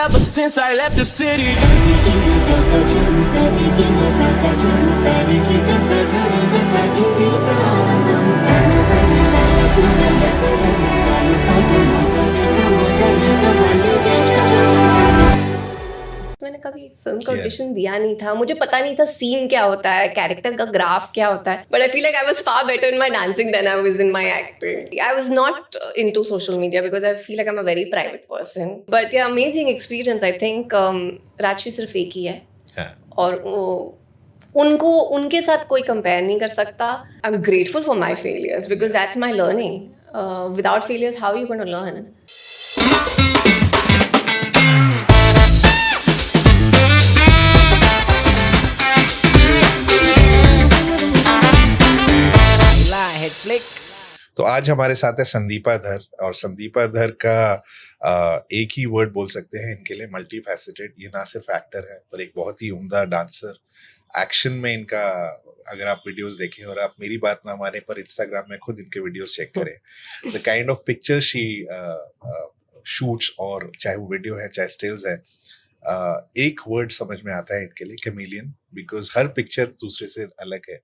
ever since I left the city. मैंने कभी film का ऑडिशन दिया नहीं था, मुझे पता नहीं था सीन क्या होता है, कैरेक्टर का ग्राफ क्या होता है, but I feel like I was far better in my dancing than I was in my acting. I was not into social media because I feel like I am a very private person, but yeah amazing experience. I think Rashi सिर्फ एक ही है और वो उनको उनके साथ कोई compare नहीं कर सकता. I am grateful for my failures because that's my learning. Without failures how you gonna learn? तो आज हमारे साथ है संदीपा धर, और संदीपा धर का एक ही वर्ड बोल सकते हैं इनके लिए, मल्टी फैसेटेड. ये ना सिर्फ एक्टर है पर एक बहुत ही उम्दा डांसर. एक्शन में इनका, अगर आप वीडियोस देखें और आप मेरी बात ना माने पर इंस्टाग्राम में खुद इनके वीडियोस चेक करें, the kind of picture she shoots, और चाहे वो वीडियो है चाहे स्टिल्स है, एक वर्ड समझ में आता है इनके लिए, कैमेलियन. बिकॉज हर पिक्चर दूसरे से अलग है.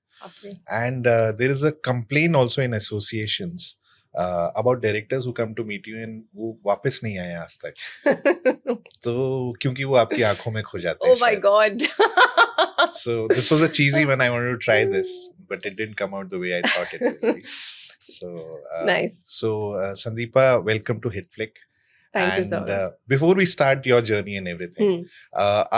And there is a complain also in associations about directors who come to meet you and वो वापस नहीं आए आज तक. तो क्योंकि वो आपकी आंखों में खो जाते हैं. Oh my God. So this was a cheesy one. I wanted to try this, but it didn't come out the way I thought it would be. So Nice. So Sandeepa, welcome to Hitflick. Thank you so And much. before we start your journey and everything,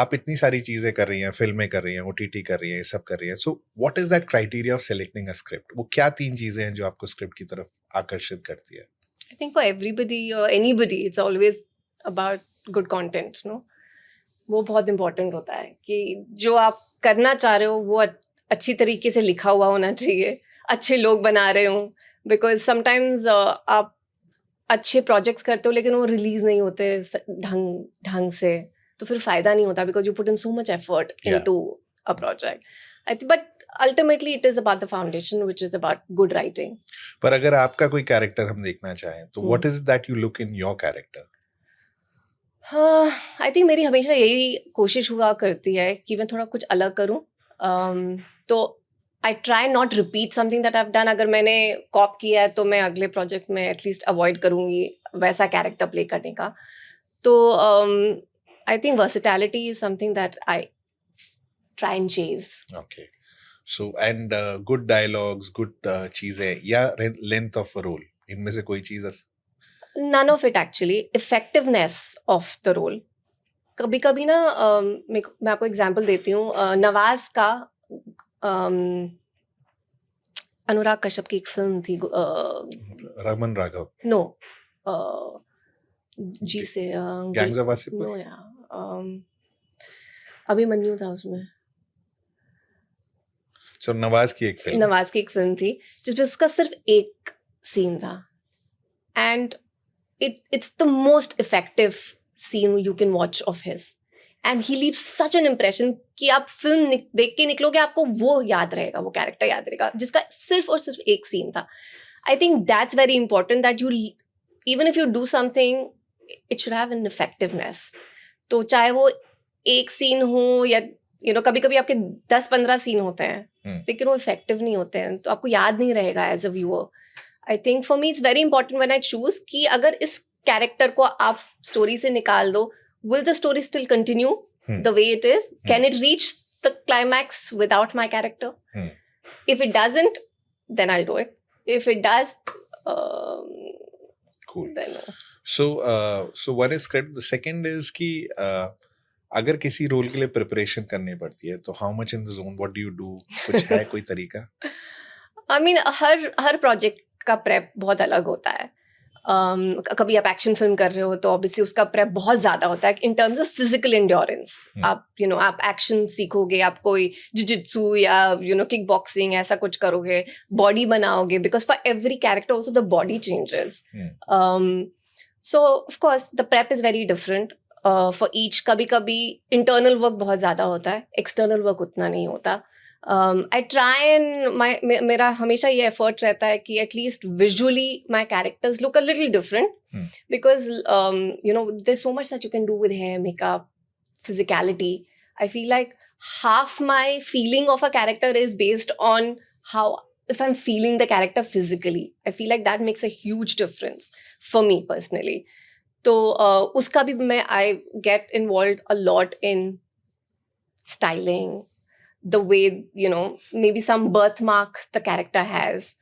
आप इतनी सारी चीजें कर रही हैं, फिल्में कर रही हैं, OTT कर रही हैं, ये सब कर रही हैं. So what is that criteria of selecting a script? वो क्या 3 चीजें हैं जो आपको स्क्रिप्ट की तरफ आकर्षित करती है? I think for everybody or anybody, it's always about good content, no? वो बहुत important होता है कि जो आप करना चाह रहे हो वो अच्छी तरीके से लिखा हुआ होना चाहिए, अच्छे लोग बना रहे हो. Because sometimes आप अच्छे प्रोजेक्ट्स करते हो लेकिन वो रिलीज नहीं होते ढंग से, तो फिर फायदा नहीं होता because you put in so much effort into a project. I think but ultimately it is about the foundation which is about good writing. पर अगर आपका कोई कैरेक्टर हम देखना चाहें तो what is that you look in your character? I think मेरी हमेशा यही कोशिश हुआ करती है कि मैं थोड़ा कुछ अलग करूं. तो I try not repeat something that I have done. अगर मैंने कॉप किया है तो मैं अगले प्रोजेक्ट में एटलीस्ट अवॉइड करूंगी वैसा कैरेक्टर प्ले करने का. तो I think versatility is something that I try and chase. Okay. So and good dialogues, good चीजें या लेंथ ऑफ अ रोल, इनमें से कोई चीज? None of it actually. Effectiveness of the role. कभी कभी ना मैं आपको एग्जांपल देती हूँ. नवाज का अनुराग कश्यप की एक फिल्म थी रमन राघव. नो जी से गैंग्स ऑफ वासेपुर. नो या अभिमन्यु था उसमें. सो नवाज की एक फिल्म थी जिसमें उसका सिर्फ एक सीन था and it's the most effective scene you can watch of his. And he leaves such an impression कि आप फिल्म देख के निकलोगे, आपको वो याद रहेगा, वो कैरेक्टर याद रहेगा जिसका सिर्फ और सिर्फ एक सीन था. I think that's very important that you, even if you do something, it should have an effectiveness. तो चाहे वो एक सीन हो या कभी कभी आपके 10-15 सीन होते हैं लेकिन वो इफेक्टिव नहीं होते हैं तो आपको याद नहीं रहेगा as a viewer. I think for me it's very important when I choose कि अगर इस कैरेक्टर को आप स्टोरी से निकाल दो, will the story still continue the way it is? Can it reach the climax without my character? If it doesn't, then I'll do it. If it does, cool. Then no. So one is script. The second is कि अगर किसी role के लिए preparation करनी पड़ती है तो how much in the zone? What do you do? कुछ है कोई तरीका? I mean हर प्रोजेक्ट का प्रेप बहुत अलग होता है. कभी आप एक्शन फिल्म कर रहे हो तो ऑब्वियसली उसका प्रेप बहुत ज्यादा होता है in terms of physical endurance. आप एक्शन सीखोगे, आप कोई जिजित्सु या किक बॉक्सिंग ऐसा कुछ करोगे, बॉडी बनाओगे because for every character also the body changes. So of course the prep is very different for each. कभी कभी इंटरनल वर्क बहुत ज्यादा होता है, एक्सटर्नल वर्क उतना नहीं होता. I try and मेरा हमेशा ये effort रहता है कि at least visually my characters look a little different because there's so much that you can do with hair, makeup, physicality. I feel like half my feeling of a character is based on how if I'm feeling the character physically. I feel like that makes a huge difference for me personally. So uska bhi I get involved a lot in styling, the way, maybe some birthmark the character has.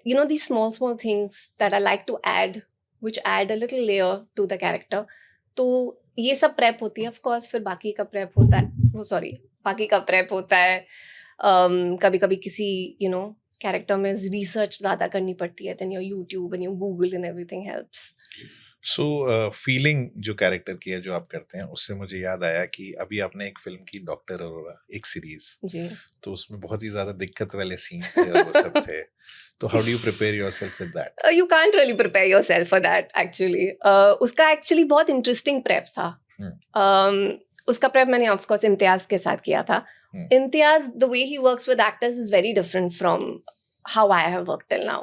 These small things that I like to add, which add a little layer to the character. तो ये सब prep होती है. Of course फिर बाकी का prep होता है, बाकी का प्रेप होता है. कभी कभी किसी कैरेक्टर में रिसर्च ज़्यादा करनी पड़ती है. Then your YouTube and your Google and everything helps. So feeling जो कैरेक्टर की है जो आप करते हैं, उससे मुझे याद आया कि अभी आपने एक फिल्म की डॉक्टर अरोरा, एक सीरीज जी. तो उसमें बहुत ही ज्यादा दिक्कत वाले सीन थे और वो सब थे. तो how do you prepare yourself with that? You can't really prepare yourself for that actually. उसका actually बहुत interesting prep था. उसका prep मैंने of course इम्तियाज के साथ किया था. Imtiaz, the way he works with actors is very different from how I have worked till now.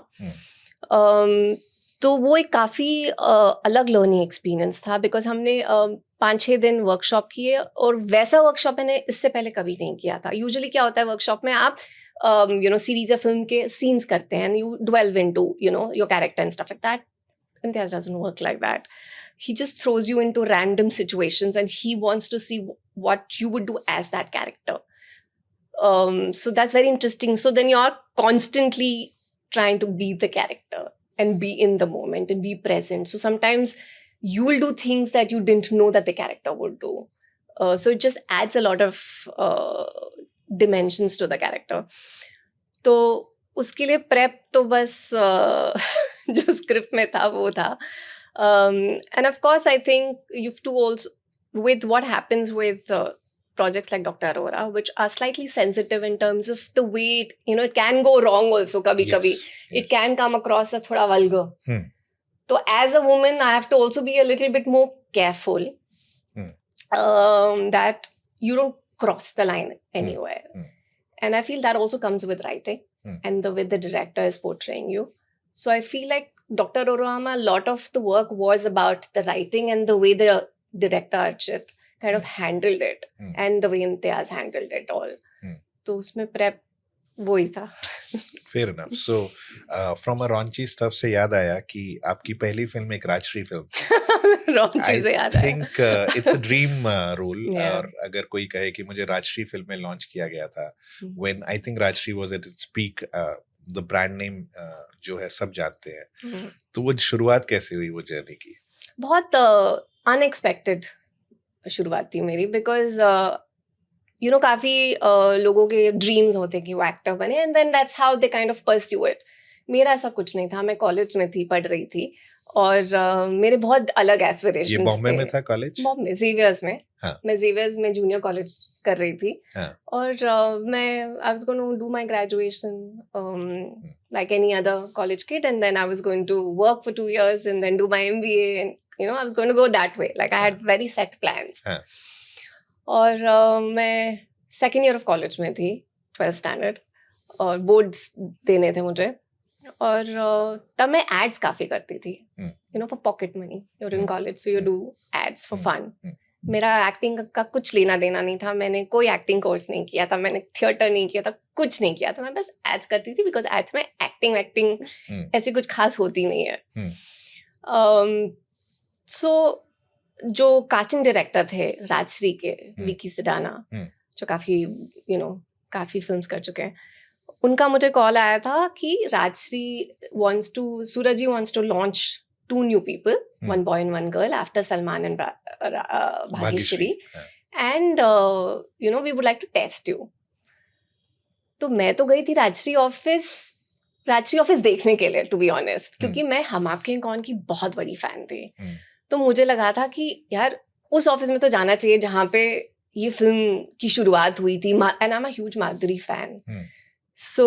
तो वो एक काफ़ी अलग लर्निंग एक्सपीरियंस था बिकॉज हमने 5-6 दिन वर्कशॉप किए और वैसा वर्कशॉप मैंने इससे पहले कभी नहीं किया था. यूजुअली क्या होता है वर्कशॉप में आप सीरीज या फिल्म के सीन्स करते हैं, you dwell into your character and stuff like that. Imtiaz doesn't work like that. He just throws you into random situations and he wants to see what you would do as that character. So that's very interesting. So then you're constantly trying to be the character and be in the moment and be present. So sometimes you will do things that you didn't know that the character would do. So it just adds a lot of dimensions to the character. तो उसके लिए prep तो बस जो script में था वो था. And of course I think you have to also, with what happens with projects like Dr. Aurora, which are slightly sensitive in terms of the way it can go wrong also kabhi. It can come across as thoda vulgar. So as a woman, I have to also be a little bit more careful that you don't cross the line anywhere. And I feel that also comes with writing and the way the director is portraying you. So I feel like Dr. Aurora, a lot of the work was about the writing and the way the director Archit kind of handled it and the way Imtiaz handled it all. तो उसमें prep वो ही था. Fair enough. So from a raunchy stuff से याद आया कि आपकी पहली फिल्म एक राजश्री फिल्म थी. रॉन्ची से याद आया. I think it's a dream role. Yeah. और अगर कोई कहे कि मुझे राजश्री फिल्म में लॉन्च किया गया था, when I think Rajshree was at its peak, the brand name जो है सब जानते हैं. तो वो शुरुआत कैसे हुई वो जर्नी की? बहुत unexpected शुरुआत थी मेरी बिकॉज काफ़ी लोगों के ड्रीम्स होते कि वो एक्टर बने and then that's how they kind of pursue it. मेरा ऐसा कुछ नहीं था. मैं कॉलेज में थी, पढ़ रही थी और मेरे बहुत अलग एस्पिरेशंस थे. बॉम्बे में था कॉलेज? बॉम्बे ज़ेवियर्स में. हाँ. मैं ज़ेवियर्स में जूनियर कॉलेज कर रही थी. हाँ. और मैं I was going to do my graduation like any other college kid and then I was going to work for 2 years and then do my MBA and I was going to go that way. Like I had very set plans. और मैं second year of college में थी, 12th standard, और boards देने थे मुझे. और तब मैं ads काफ़ी करती थी, for pocket money. You're in college, so you do ads for fun. मेरा एक्टिंग का कुछ लेना देना नहीं था. मैंने कोई एक्टिंग कोर्स नहीं किया था, मैंने थिएटर नहीं किया था, कुछ नहीं किया था. मैं बस एड्स करती थी बिकॉज एड्स में एक्टिंग ऐसी कुछ खास होती नहीं है. सो जो कास्टिंग डायरेक्टर थे राजश्री के, विकी सिडाना, जो काफ़ी फिल्म्स कर चुके हैं, उनका मुझे कॉल आया था कि राजश्री सूरज जी wants to launch 2 new people, one boy and one girl, after Salman and Bhagyashree. And, we would like to test you. तो मैं तो गई थी राजश्री ऑफिस देखने के लिए, टू बी ऑनेस्ट, क्योंकि मैं हम आपके हैं कौन की बहुत बड़ी फैन थी. तो मुझे लगा था कि यार उस ऑफिस में तो जाना चाहिए जहाँ पे ये फिल्म की शुरुआत हुई थी. And I am a huge Madhuri fan. So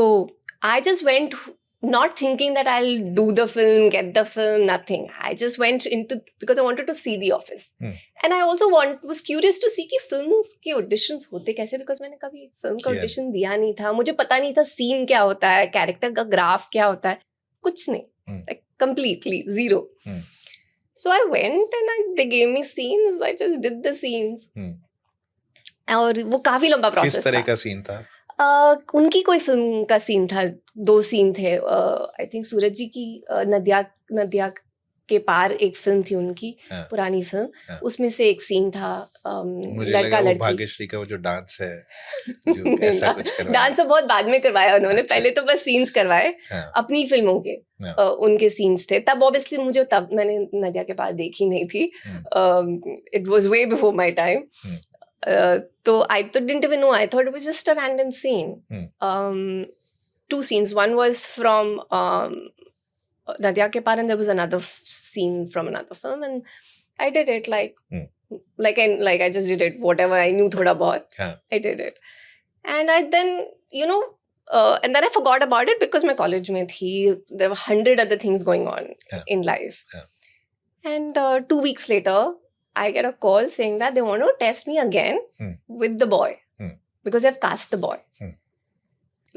I just went not thinking that I'll do the film, get the film, nothing. I just went into because I wanted to see The Office. And I also was curious to see कि films के auditions होते कैसे, because मैंने कभी film का किया audition दिया नहीं था. मुझे पता नहीं था scene क्या होता है, character का graph क्या होता है, कुछ नहीं. Like completely zero. So I went and they gave me scenes. I just did the scenes. और वो काफी लंबा प्रोसेस था. किस तरह का सीन था? उनकी कोई फिल्म का सीन था, 2 सीन थे. आई थिंक सूरज जी की नदिया के पार एक फिल्म थी उनकी, पुरानी फिल्म, उसमें से एक सीन था. मुझे लड़का लगा वो लड़की. भाग्यश्री का वो जो डांस है, जो ऐसा कुछ करवाया. डांस तो बहुत बाद में करवाया उन्होंने. अच्छा. पहले तो बस सीन्स करवाए अपनी फिल्मों के. उनके सीन्स थे तब. ऑब्वियसली मुझे तब मैंने नदिया के पार देखी नहीं थी. It was way before my time. So I didn't even know. I thought it was just a random scene. 2 scenes. One was from Nadia Ke Paar, and there was another scene from another film, and I did it like I just did it. Whatever I knew, thoda bahut, I did it. And I then and then I forgot about it because my college mein thi. There were 100 other things going on in life. And 2 weeks later, I get a call saying that they want to test me again with the boy because they've cast the boy.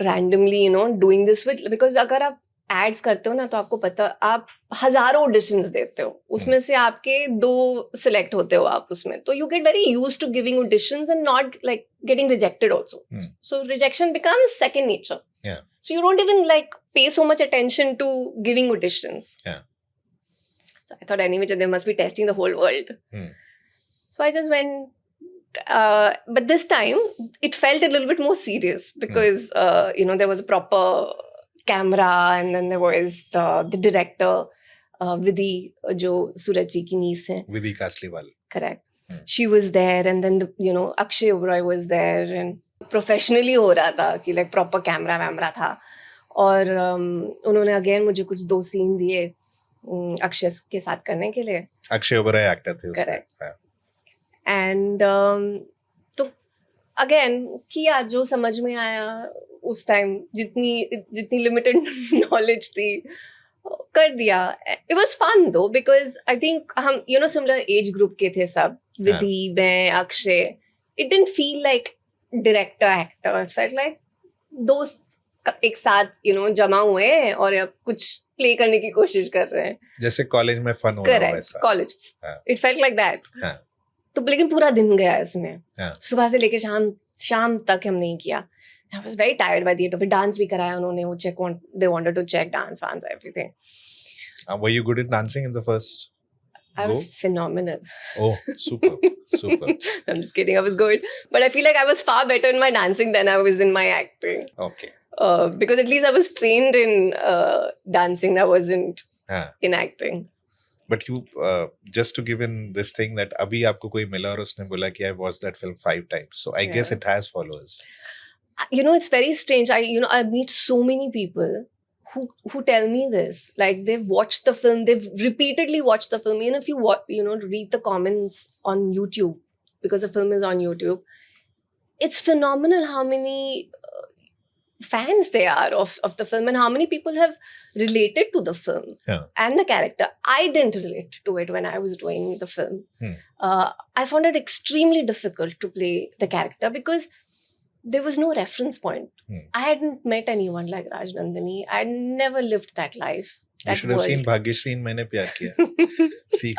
Randomly, doing this with, because अगर आप ads करते हो ना तो आपको पता, आप हजारों auditions देते हो, उसमें से आपके 2 select होते हो आप उसमें, तो you get very used to giving auditions and not like getting rejected also. So rejection becomes second nature. So you don't even like pay so much attention to giving auditions. So I thought anyway, they must be testing the whole world. So I just went. But this time, it felt a little bit more serious because, there was a proper camera, and then there was the director, Vidhi, jo Suraj ji ki niece hai. Vidhi Kasliwal. Correct. She was there, and then, Akshay Oberoi was there, and professionally हो रहा था कि like proper camera वैमरा था. और उन्होंने again मुझे कुछ 2 scene दिए अक्षय के साथ करने के लिए. अक्षय ओबराय एक्टर थे उसमें. करेक्ट. एंड तो अगेन किया जो समझ में आया उस टाइम, जितनी लिमिटेड नॉलेज थी कर दिया. इट वाज फन दो बिकॉज आई थिंक हम सिमिलर एज ग्रुप के थे सब, विधि, मैं, Akshay. It didn't feel like director actor. It felt like दोस्त एक साथ जमा हुए हैं और अब कुछ प्ले करने की कोशिश कर रहे हैं, जैसे कॉलेज में फन हो रहा है वैसा. College it felt like that. तो लेकिन पूरा दिन गया इसमें. सुबह से लेके शाम तक हम नहीं किया. I was very tired by the end of it. Dance भी कराया उन्होंने. वो they wanted to check dance, everything. Were you good at dancing in the first? I was phenomenal. Oh, super. I'm just kidding. I was good, but I feel like I was far better in my dancing than I was in my acting. Okay. Because at least I was trained in dancing. I wasn't in acting. But you, just to give in this thing that अभी आपको कोई मिला और उसने बोला कि I watched that film 5 times. So I guess it has followers. It's very strange. I meet so many people who tell me this. Like they've watched the film, they've repeatedly watched the film. Even if you read the comments on YouTube, because the film is on YouTube, it's phenomenal how many fans they are of the film and how many people have related to the film and the character. I didn't relate to it when I was doing the film. I found it extremely difficult to play the character because there was no reference point. I hadn't met anyone like Raj Nandini. I never lived that life. You should have seen Bhagyashree in Maine Pyar Kiya.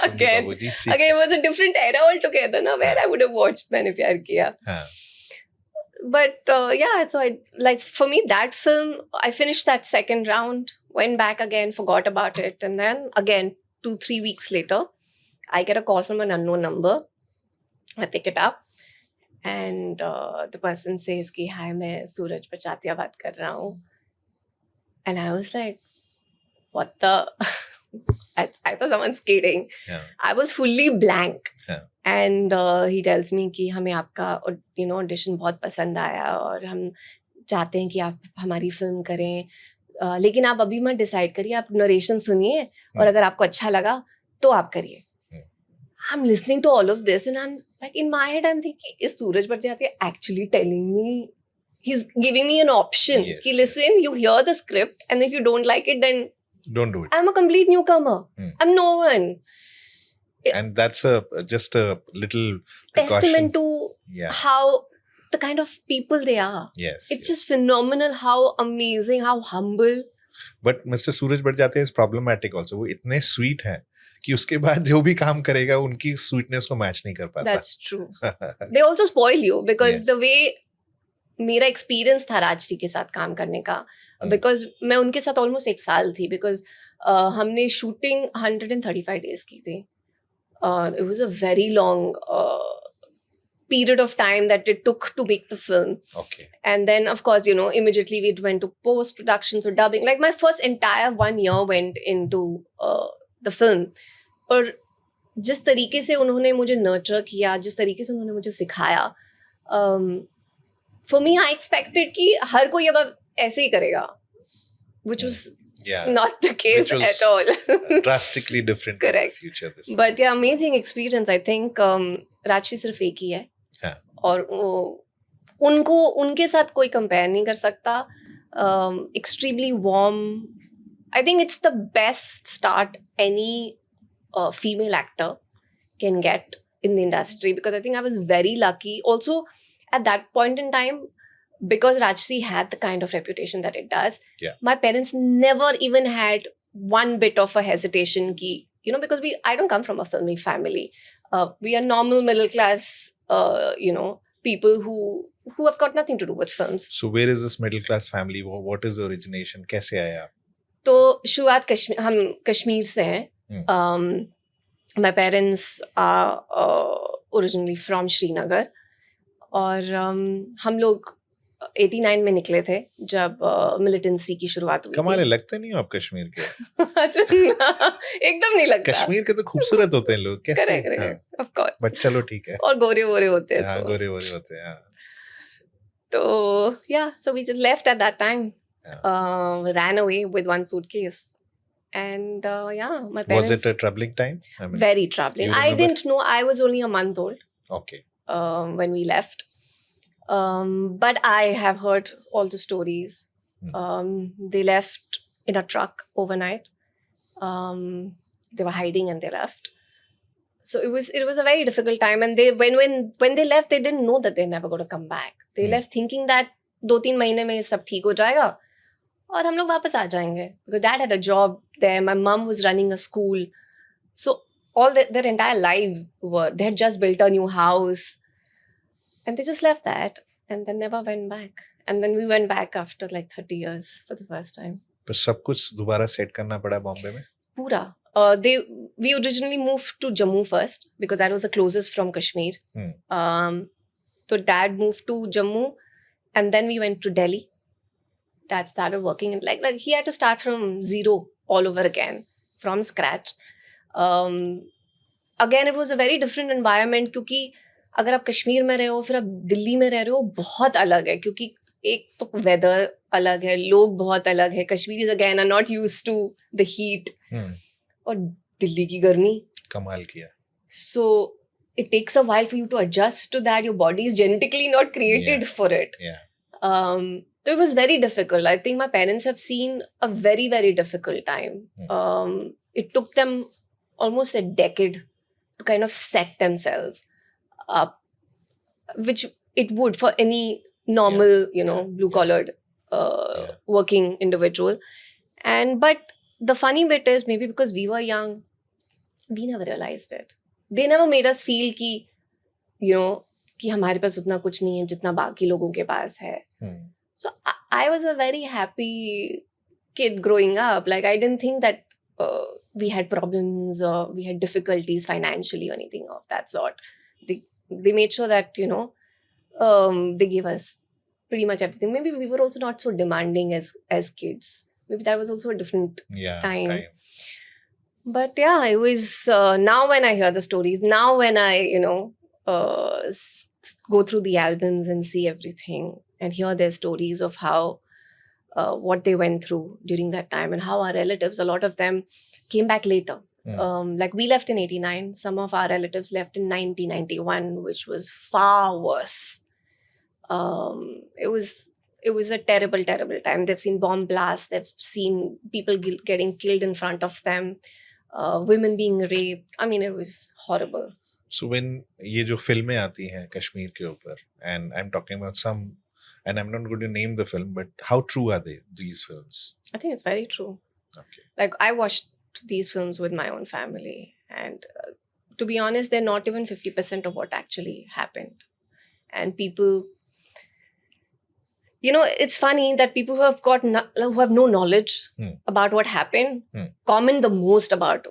Again, it was a different era altogether, where I would have watched Maine Pyar Kiya. But so for me, that film, I finished that second round, went back again, forgot about it. And then again, 2-3 weeks later, I get a call from an unknown number. I pick it up. And the person says कि hi, मैं सूरज पचातिया बात कर रहा हूँ. And I was like, what the? I thought someone's kidding. I was fully blank. And he tells me कि हमें आपका audition बहुत पसंद आया और हम चाहते हैं कि आप हमारी फिल्म करें, लेकिन आप अभी मत डिसाइड करिए, आप नरेशन सुनिए और अगर आपको अच्छा लगा तो आप करिए. I'm listening to all of this and I'm like, in my head I'm thinking, is Suraj Bajaj actually telling me he's giving me an option. Yes, Ki, yes. listen, you hear the script, and if you don't like it, then Don't do it. I'm a complete newcomer. I'm no one. And that's just a little precaution. Testament to Yeah. how the kind of people they are. Yes. It's just phenomenal how amazing, how humble. But mister Suraj but जाते हैं problematic also. वो इतने sweet हैं कि उसके बाद जो भी काम करेगा उनकी स्वीटनेस को मैच नहीं कर पाता. That's true. They also spoil you because Yes. the way मेरा एक्सपीरियंस था राजश्री के साथ काम करने का, बिकॉज मैं उनके साथ ऑलमोस्ट 1 साल थी, बिकॉज हमने शूटिंग 135 डेज की थी. It was a very long period of time that it took to make the film. Okay. And then, of course, immediately we went to post-production, so dubbing. Like, my first entire 1 year went into the film. और जिस तरीके से उन्होंने मुझे nurture किया, जिस तरीके से उन्होंने मुझे सिखाया, for me, I expected कि हर कोई अब ऐसे ही करेगा, which was not the case at all. Drastically different. Correct. Future this. But yeah, amazing experience. I think Rajshree सिर्फ एक ही है. और उनके साथ कोई कंपेयर नहीं कर सकता. Extremely warm. I think it's the best start any female actor can get in the industry, because I think I was very lucky. Also, at that point in time, because Rajshri had the kind of reputation that it does, my parents never even had one bit of a hesitation ki, because I don't come from a filmy family. We are normal middle class, people who have got nothing to do with films. So where is this middle class family? What is the origination? कैसे आया आप? तो शुरुआत हम कश्मीर से हैं. My parents are originally from Srinagar. और हम लोग 89 में निकले थे जब मिलिटेंसी की शुरुआत हुई. कमाल है, लगते नहीं हो आप कश्मीर के. एकदम नहीं लगता. कश्मीर के तो खूबसूरत होते हैं लोग. कैसे? Correct, of course. बट चलो ठीक है. और गोरे वोरे होते हैं. हाँ, गोरे वोरे होते हैं. तो so we just left at that time. Ran away with one suitcase. And my parents. Was it a troubling time? I mean, very troubling. I didn't know. I was only a month old. Okay. When we left. But I have heard all the stories. They left in a truck overnight. They were hiding and they left. So it was a very difficult time. And they when they left, they didn't know that they're never going to come back. They left thinking that 2-3 महीने में सब ठीक हो जाएगा और हम लोग वापस आ जाएंगे. Because dad had a job there. My mom was running a school. So all their entire lives they had just built a new house. And they just left that and then never went back. And then we went back after like 30 years for the first time. पर सब कुछ दोबारा set करना पड़ा बॉम्बे में? पूरा. We originally moved to Jammu first because that was the closest from Kashmir. So dad moved to Jammu and then we went to Delhi. Dad started working and like he had to start from zero all over again, from scratch. Again, it was a very different environment क्योंकि अगर आप कश्मीर में रहे हो फिर आप दिल्ली में रह रहे हो, बहुत अलग है क्योंकि एक तो वेदर अलग है, लोग बहुत अलग है. Kashmiris again are not used to the heat और दिल्ली की गर्मी. कमाल किया. So it takes a while for you to adjust to that. Your body is genetically not created for it. So it was very difficult. I think my parents have seen a very, very difficult time. It took them almost a decade to kind of set themselves up, which it would for any normal, blue-collared working individual. But the funny bit is maybe because we were young, we never realized it. They never made us feel कि हमारे पास उतना कुछ नहीं है जितना बाकी लोगों के पास है. So I was a very happy kid growing up. Like I didn't think that we had problems or we had difficulties financially or anything of that sort. They made sure that they gave us pretty much everything. Maybe we were also not so demanding as kids. Maybe that was also a different time. But yeah, it was now when I hear the stories, now when I go through the albums and see everything and hear their stories of how what they went through during that time and how our relatives, a lot of them came back later. Like we left in 89, some of our relatives left in 1991, which was far worse. It was it was a terrible, terrible time. They've seen bomb blasts. They've seen people getting killed in front of them, women being raped. I mean, it was horrible. So when ये जो फिल्में आती हैं कश्मीर के ऊपर, and I'm talking about some, and I'm not going to name the film, but how true are they, these films? I think it's very true. Okay. Like, I watched these films with my own family, and to be honest, they're not even 50% of what actually happened. And people, you know, it's funny that people who have who have no knowledge about what happened comment the most about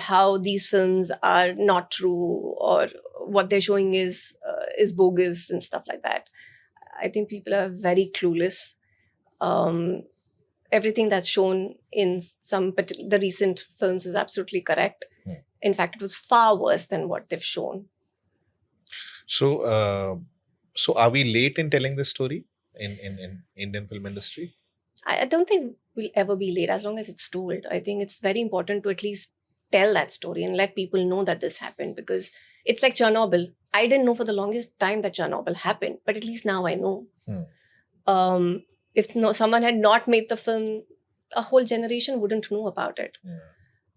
how these films are not true, or what they're showing is bogus and stuff like that. I think people are very clueless. Everything that's shown in the recent films is absolutely correct. In fact, it was far worse than what they've shown. So, so are we late in telling this story in Indian film industry? I don't think we'll ever be late as long as it's told. I think it's very important to at least tell that story and let people know that this happened, because it's like Chernobyl. I didn't know for the longest time that Chernobyl happened, but at least now I know. If someone had not made the film, a whole generation wouldn't know about it.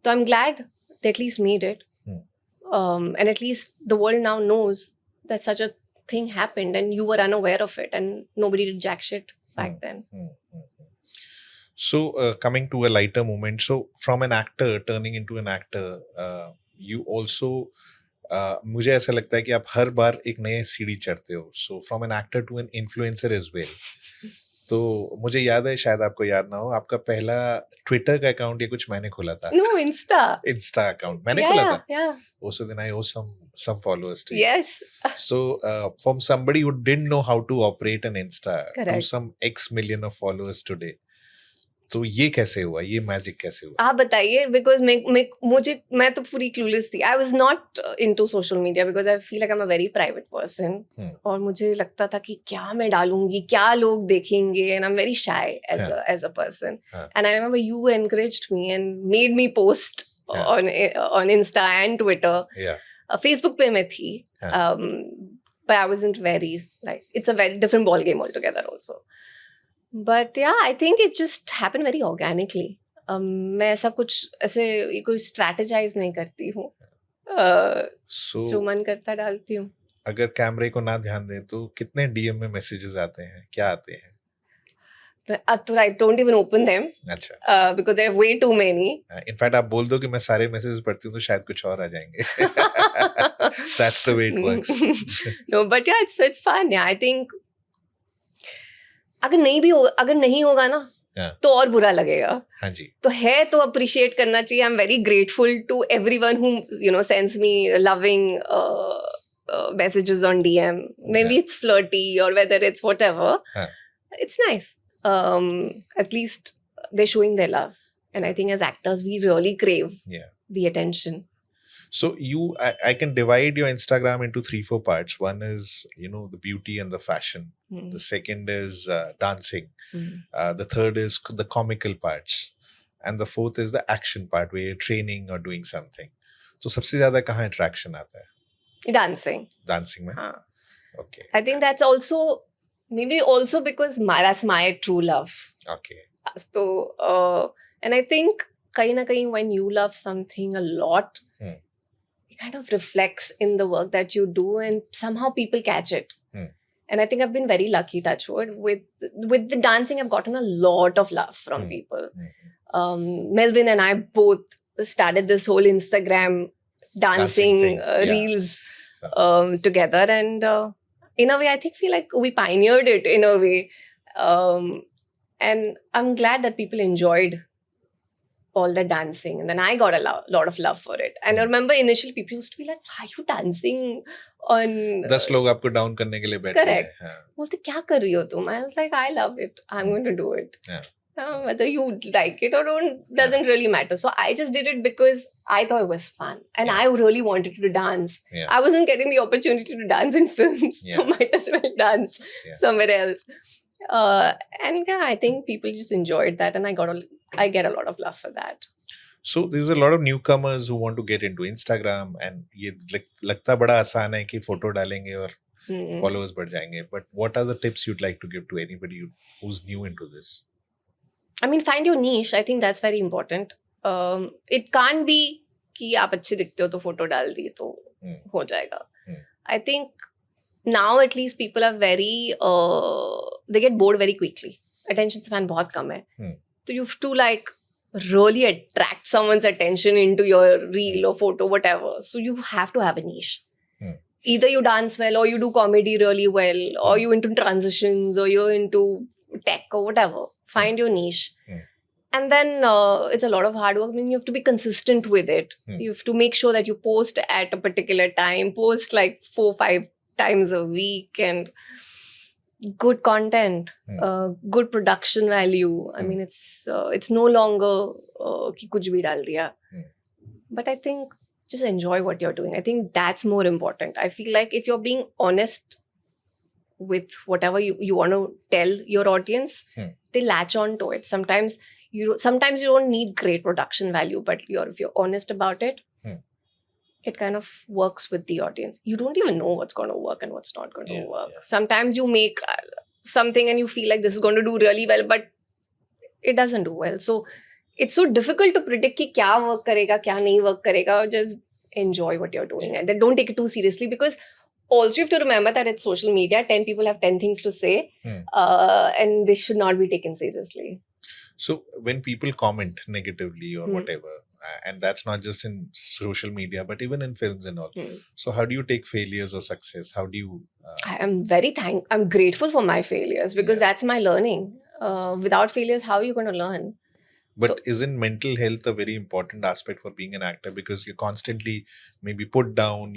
So I'm glad they at least made it. And at least the world now knows that such a thing happened and you were unaware of it, and nobody did jack shit back then. So coming to a lighter moment, so from an actor turning into an actor, you also मुझे ऐसा लगता है कि आप हर बार एक नए सीढ़ी चढ़ते हो. So from an actor to an influencer as well. तो मुझे याद है, शायद आपको याद ना हो, आपका पहला ट्विटर का अकाउंट या कुछ मैंने खोला था. No, Insta अकाउंट मैंने खोला था. Yeah. Also then I owe some followers to you. Yes. So from somebody who didn't know how to operate an Insta to Correct. some X million of followers today. तो ये कैसे हुआ, ये magic कैसे हुआ? आप बताइए, बिकॉज मैं तो पूरी क्लूलेस थी. आई was not into social media because I feel like I am a very private person. और मुझे लगता था कि क्या मैं डालूंगी, क्या लोग देखेंगे, and I am very shy as a person. And I remember you encouraged me and made me post on Insta and Twitter. Facebook पे मैं थी, but I wasn't very, like, it's a very different ball game altogether also. But yeah, I think it just happened very organically. मैं ऐसा कुछ ऐसे कोई strategize नहीं करती हूँ. जो मन करता डालती हूँ. अगर कैमरे को ना ध्यान दे तो कितने डीएम में मैसेजेस आते हैं, क्या आते हैं? तो I don't even open them. अच्छा. Because there are way too many. In fact, आप बोल दो कि मैं सारे मैसेजेस पढ़ती हूँ तो शायद कुछ और आ जाएंगे. That's the way it works. No, but yeah, it's fun. Yeah, I think अगर नहीं होगा ना, तो और बुरा लगेगा. हाँ जी. तो है तो अप्रिशिएट करना चाहिए. I am very grateful to everyone who sends me loving messages on DM. Maybe it's flirty or whether it's whatever. It's nice. At least they're showing their love. And I think as actors, we really crave the attention. So I can divide your Instagram into 3-4 parts. One is, the beauty and the fashion. The second is dancing. The third is the comical parts. And the fourth is the action part where you're training or doing something. So सबसे ज़्यादा कहाँ attraction आता है? Dancing. Dancing में? हाँ. Okay. I think that's also, maybe also because that's my true love. Okay. So, and I think कहीं ना कहीं when you love something a lot, it kind of reflects in the work that you do, and somehow people catch it. And I think I've been very lucky, touchwood, with the dancing. I've gotten a lot of love from people. Melvin and I both started this whole Instagram dancing reels together, and in a way, I feel like we pioneered it in a way, and I'm glad that people enjoyed all the dancing, and then I got a lot of love for it. And I remember initially people used to be like, "Why are you dancing on?" 10 लोग आपको down करने के लिए बैठे हैं. Correct. बोलते क्या कर रही हो तुम? I was like, I love it. I'm going to do it. Whether you like it or don't doesn't really matter. So I just did it because I thought it was fun, and I really wanted to dance. I wasn't getting the opportunity to dance in films, so might as well dance somewhere else. And yeah, I think people just enjoyed that, and I get a lot of love for that. So there's a lot of newcomers who want to get into Instagram, and ये लगता बड़ा आसान है कि photo डालेंगे और followers बढ़ जाएंगे. But what are the tips you'd like to give to anybody who's new into this? I mean, find your niche. I think that's very important. It can't be कि आप अच्छे दिखते हो तो फोटो डाल दी तो हो जाएगा. I think now at least people are very they get bored very quickly. Attention span बहुत कम है. So you have to like really attract someone's attention into your reel or photo, whatever. So you have to have a niche. Either you dance well, or you do comedy really well, or you're into transitions, or you're into tech or whatever. Find your niche. And then it's a lot of hard work. I mean, you have to be consistent with it. You have to make sure that you post at a particular time, post like 4-5 times a week, and good content, good production value. I mean, it's no longer कि कुछ भी डाल दिया. But I think just enjoy what you're doing. I think that's more important. I feel like if you're being honest with whatever you want to tell your audience, they latch on to it. Sometimes you don't need great production value, but if you're honest about it, it kind of works with the audience. You don't even know what's going to work and what's not going to work. Yeah. Sometimes you make something and you feel like this is going to do really well, but it doesn't do well. So it's so difficult to predict कि क्या work करेगा, क्या नहीं work करेगा. Just enjoy what you're doing and then don't take it too seriously, because also you have to remember that it's social media. 10 people have 10 things to say, and this should not be taken seriously. So when people comment negatively or whatever, and that's not just in social media, but even in films and all. So how do you take failures or success? How do you... I'm grateful for my failures, because that's my learning. Without failures, how are you going to learn? But isn't mental health a very important aspect for being an actor? Because you're constantly maybe put down,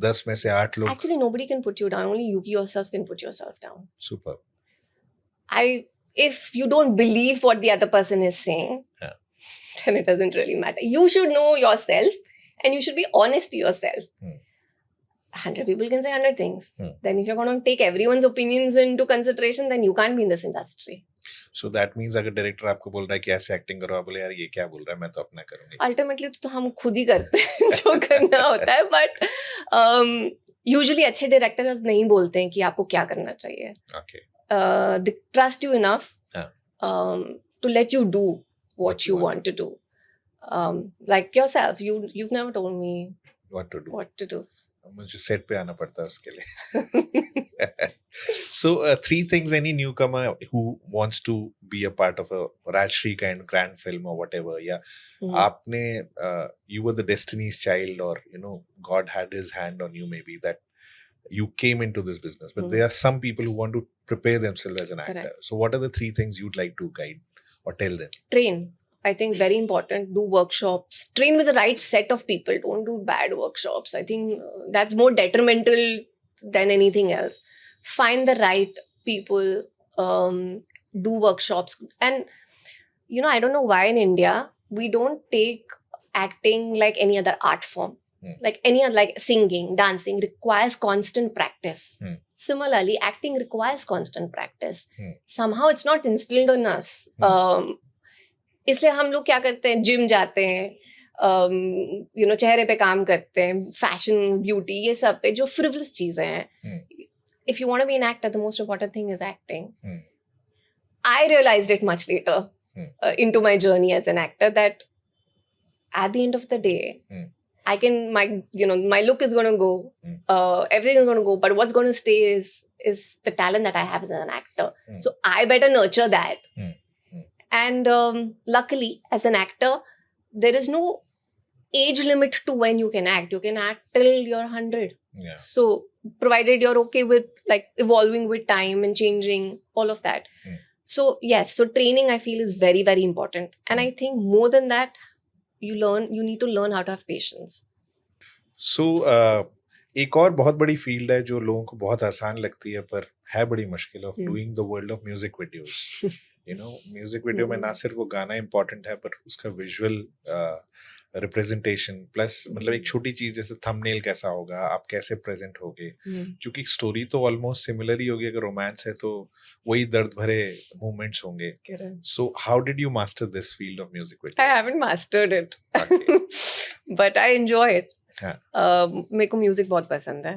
10 में से 8 लोग... Actually, nobody can put you down. Only you yourself can put yourself down. Super. If you don't believe what the other person is saying, then it doesn't really matter. You should know yourself and you should be honest to yourself. 100 people can say 100 things. Then if you're going to take everyone's opinions into consideration, then you can't be in this industry. So that means अगर director आपको बोल रहा है कि ऐसे acting करो, आप बोले यार ये क्या बोल रहा है, मैं तो अपना करूँगी. Ultimately तो हम खुद ही करते हैं जो करना होता है, but usually अच्छे directors नहीं बोलते हैं कि आपको क्या करना चाहिए. Okay. They trust you enough to let you do what you want to do. Like yourself, you've never told me what to do. मुझे set पे आना पड़ता है उसके लिए. So 3 things any newcomer who wants to be a part of a Rajshri kind grand film or whatever, आपने you were the destiny's child, or God had his hand on you, maybe that you came into this business, but there are some people who want to prepare themselves as an actor. Correct. So what are the 3 things you'd like to guide or tell them? Train. I think very important. Do workshops. Train with the right set of people. Don't do bad workshops. I think that's more detrimental than anything else. Find the right people. Do workshops. And, I don't know why in India, we don't take acting like any other art form. Like singing, dancing requires constant practice. Similarly, acting requires constant practice. Somehow it's not instilled in us. इसलिए हम लोग क्या करते हैं, gym जाते हैं, चेहरे पे काम करते हैं, फैशन, ब्यूटी, ये सब पे जो फ्रिवलस चीजें हैं. If you want to be an actor, the most important thing is acting. I realized it much later into my journey as an actor, that at the end of the day, I can, my look is going to go, everything is going to go, but what's going to stay is the talent that I have as an actor. So I better nurture that. And luckily, as an actor, there is no age limit to when you can act. You can act till you're 100. Yeah. So provided you're okay with like evolving with time and changing, all of that. So yes, so training I feel is very, very important. And I think more than that, you need to learn how to have patience. So एक और बहुत बड़ी field है जो लोगों को बहुत आसान लगती है पर है बड़ी मुश्किल, of doing the world of music videos. Music video में ना सिर्फ वो गाना इम्पोर्टेंट है, पर उसका विजुअल रिप्रेजेंटेशन प्लस मतलब एक छोटी चीज जैसे थंबनेल कैसा होगा, आप कैसे प्रेजेंट होगे, क्योंकि स्टोरी तो ऑलमोस्ट सिमिलर ही होगी. अगर रोमांस है तो वही दर्द भरे मूवमेंट्स होंगे. So how did you master this field of music video? I haven't mastered it, but I enjoy it. मेरे को म्यूजिक बहुत पसंद है.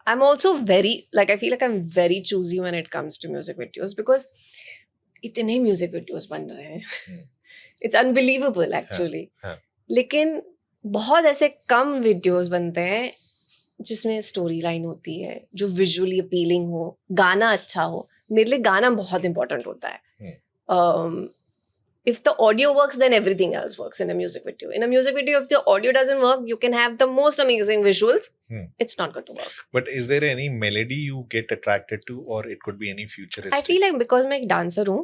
I'm also very, like, I feel like I'm very choosy when it comes to music videos because इतने music videos बन रहे हैं. It's unbelievable actually. हाँ. लेकिन बहुत ऐसे कम videos बनते हैं जिसमें स्टोरी लाइन होती है, जो विजुअली अपीलिंग हो, गाना अच्छा हो. मेरे लिए गाना बहुत इंपॉर्टेंट होता है. If the audio works, then everything else works in a music video. In a music video, if the audio doesn't work, you can have the most amazing visuals. It's not going to work. But is there any melody you get attracted to, or it could be any futuristic? I feel like because मैं एक dancer हूँ,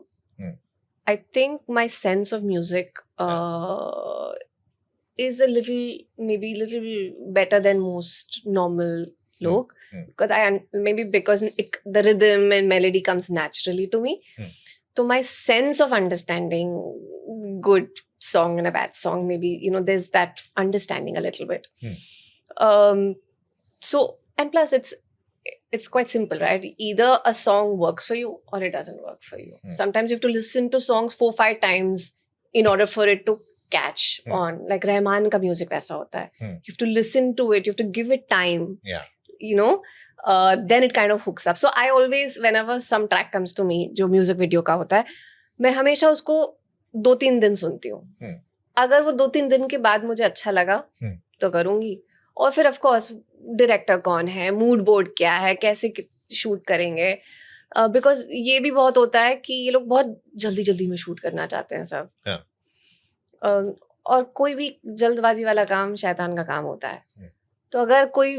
I think my sense of music is maybe little better than most normal log. Because because the rhythm and melody comes naturally to me. So my sense of understanding good song and a bad song, maybe, there's that understanding a little bit. So, and plus it's quite simple, right? Either a song works for you or it doesn't work for you. Sometimes you have to listen to songs 4-5 times in order for it to catch on. Like Rahman ka music वैसा होता है. You have to listen to it. You have to give it time. Yeah. Then it kind of hooks up. So I always, whenever some track comes to me, जो music video का होता है, मैं हमेशा उसको 2-3 दिन सुनती हूँ. अगर वो 2-3 दिन के बाद मुझे अच्छा लगा तो करूँगी. और फिर of course डायरेक्टर कौन है, मूड बोर्ड क्या है, कैसे शूट करेंगे. बिकॉज ये भी बहुत होता है कि ये लोग बहुत जल्दी जल्दी में शूट करना चाहते हैं सब. और कोई भी जल्दबाजी वाला काम शैतान का काम होता है. तो अगर कोई